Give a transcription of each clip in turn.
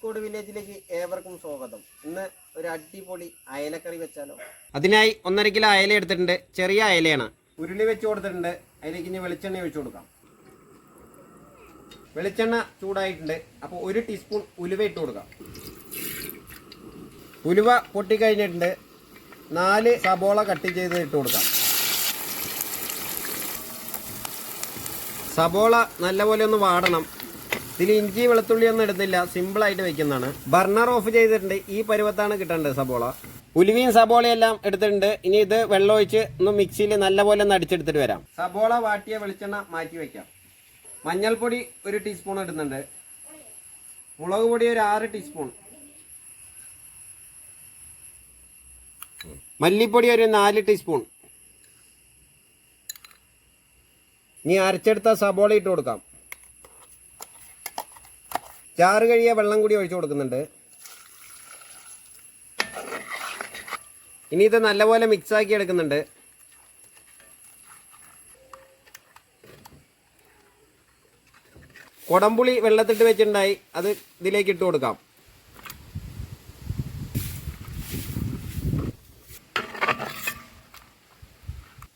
അരീക്കോട് വില്ലേജിലേക്ക് ഏവർക്കും സ്വാഗതം. ഇന്ന് ഒരു അടിപൊളി അയലക്കറി വെച്ചാലോ? അതിനായി 1.5 കിലോ അയല എടുത്തിട്ടുണ്ട്. ചെറിയ അയലയാണ്. ഉരുളി വെച്ച് കൊടുത്തിട്ടുണ്ട്. അതിലേക്ക് ഇനി വെളിച്ചെണ്ണ ഒഴിച്ചു കൊടുക്കാം. വെളിച്ചെണ്ണ ചൂടായിട്ടുണ്ട്. അപ്പോൾ 1 ടീസ്പൂൺ ഉലുവ ഇട്ട് കൊടുക്കാം. ഉലുവ പൊട്ടിക്കഴിഞ്ഞിട്ടുണ്ട്. 4 സബോള കട്ട് ചെയ്ത് ഇട്ട് കൊടുക്കാം. സബോള നല്ലപോലെ ഒന്ന് വാടണം. ഇതിൽ ഇഞ്ചി വെളുത്തുള്ളി ഒന്നും ഇടുന്നില്ല, സിമ്പിളായിട്ട് വെക്കുന്നതാണ്. ബർണർ ഓഫ് ചെയ്തിട്ടുണ്ട്. ഈ പരുവത്താണ് കിട്ടേണ്ടത് സബോള. ഉലുവയും സബോളയെല്ലാം എടുത്തിട്ടുണ്ട്. ഇനി ഇത് വെള്ളമൊഴിച്ച് ഒന്ന് മിക്സിയിൽ നല്ലപോലെ ഒന്ന് അടിച്ചെടുത്തിട്ട് വരാം. സബോള വാട്ടിയ വെളിച്ചെണ്ണ മാറ്റി വയ്ക്കാം. മഞ്ഞൾപ്പൊടി 1 ടീസ്പൂൺ ഇടുന്നുണ്ട്. മുളക് പൊടി ഒരു 6 ടീസ്പൂൺ. മല്ലിപ്പൊടി ഒരു 4 ടീസ്പൂൺ. ഇനി അരച്ചെടുത്ത സബോള ഇട്ട് കൊടുക്കാം. ചാറ് കഴിയ വെള്ളം കൂടി ഒഴിച്ചു കൊടുക്കുന്നുണ്ട്. ഇനി ഇത് നല്ലപോലെ മിക്സാക്കി എടുക്കുന്നുണ്ട്. കൊടംപുളി വെള്ളത്തിട്ട് വെച്ചിട്ടുണ്ടായി, അത് ഇതിലേക്ക് ഇട്ട് കൊടുക്കാം.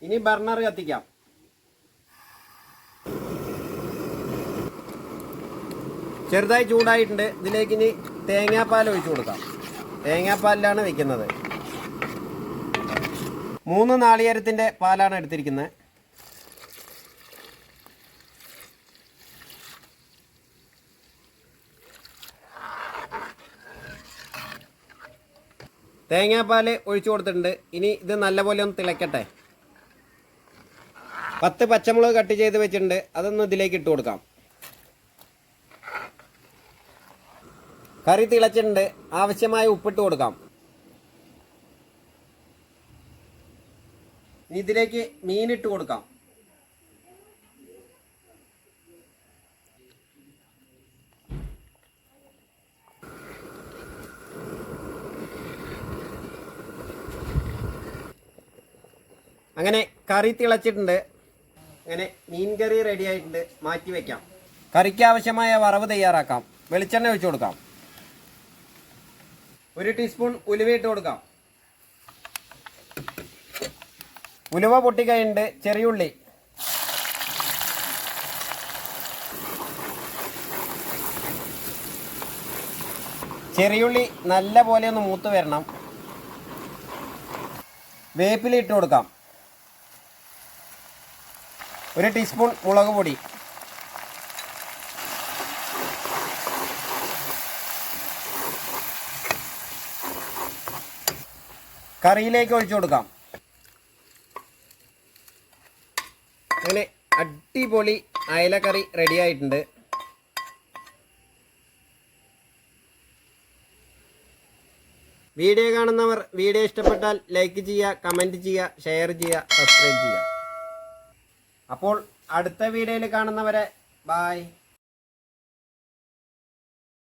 ഇനി ബർണർ കത്തിക്കാം. ചെറുതായി ചൂടായിട്ടുണ്ട്. ഇതിലേക്ക് ഇനി തേങ്ങാപ്പാൽ ഒഴിച്ചു കൊടുക്കാം. തേങ്ങാപ്പാലിലാണ് വെക്കുന്നത്. 3 നാളികേരത്തിൻ്റെ പാലാണ് എടുത്തിരിക്കുന്നത്. തേങ്ങാപ്പാൽ ഒഴിച്ചു കൊടുത്തിട്ടുണ്ട്. ഇനി ഇത് നല്ലപോലെ ഒന്ന് തിളക്കട്ടെ. 10 പച്ചമുളക് കട്ട് ചെയ്ത് വെച്ചിട്ടുണ്ട്. അതൊന്ന് ഇതിലേക്ക് ഇട്ട് കൊടുക്കാം. കറി തിളച്ചിട്ടുണ്ട്. ആവശ്യമായ ഉപ്പിട്ട് കൊടുക്കാം. ഇനി ഇതിലേക്ക് മീനിട്ട് കൊടുക്കാം. അങ്ങനെ കറി തിളച്ചിട്ടുണ്ട്. അങ്ങനെ മീൻ കറി റെഡി ആയിട്ടുണ്ട്. മാറ്റി വയ്ക്കാം. കറിക്ക് ആവശ്യമായ വറവ് തയ്യാറാക്കാം. വെളിച്ചെണ്ണ ഒഴിച്ചു കൊടുക്കാം. 1 ടീസ്പൂൺ ഉലുവ ഇട്ട് കൊടുക്കാം. ഉലുവ പൊട്ടിക്കഴിഞ്ഞിട്ട് ചെറിയുള്ളി, ചെറിയുള്ളി നല്ല പോലെ ഒന്ന് മൂത്ത് വരണം. വേപ്പില ഇട്ട് കൊടുക്കാം. 1 ടീസ്പൂൺ മുളക് പൊടി, കറിയിലേക്ക് ഒഴിച്ചു കൊടുക്കാം. അങ്ങനെ അടിപൊളി അയലക്കറി റെഡി ആയിട്ടുണ്ട്. വീഡിയോ കാണുന്നവർ വീഡിയോ ഇഷ്ടപ്പെട്ടാൽ ലൈക്ക് ചെയ്യുക, കമൻറ്റ് ചെയ്യുക, ഷെയർ ചെയ്യുക, സബ്സ്ക്രൈബ് ചെയ്യുക. അപ്പോൾ അടുത്ത വീഡിയോയിൽ കാണുന്നവരെ ബായ്.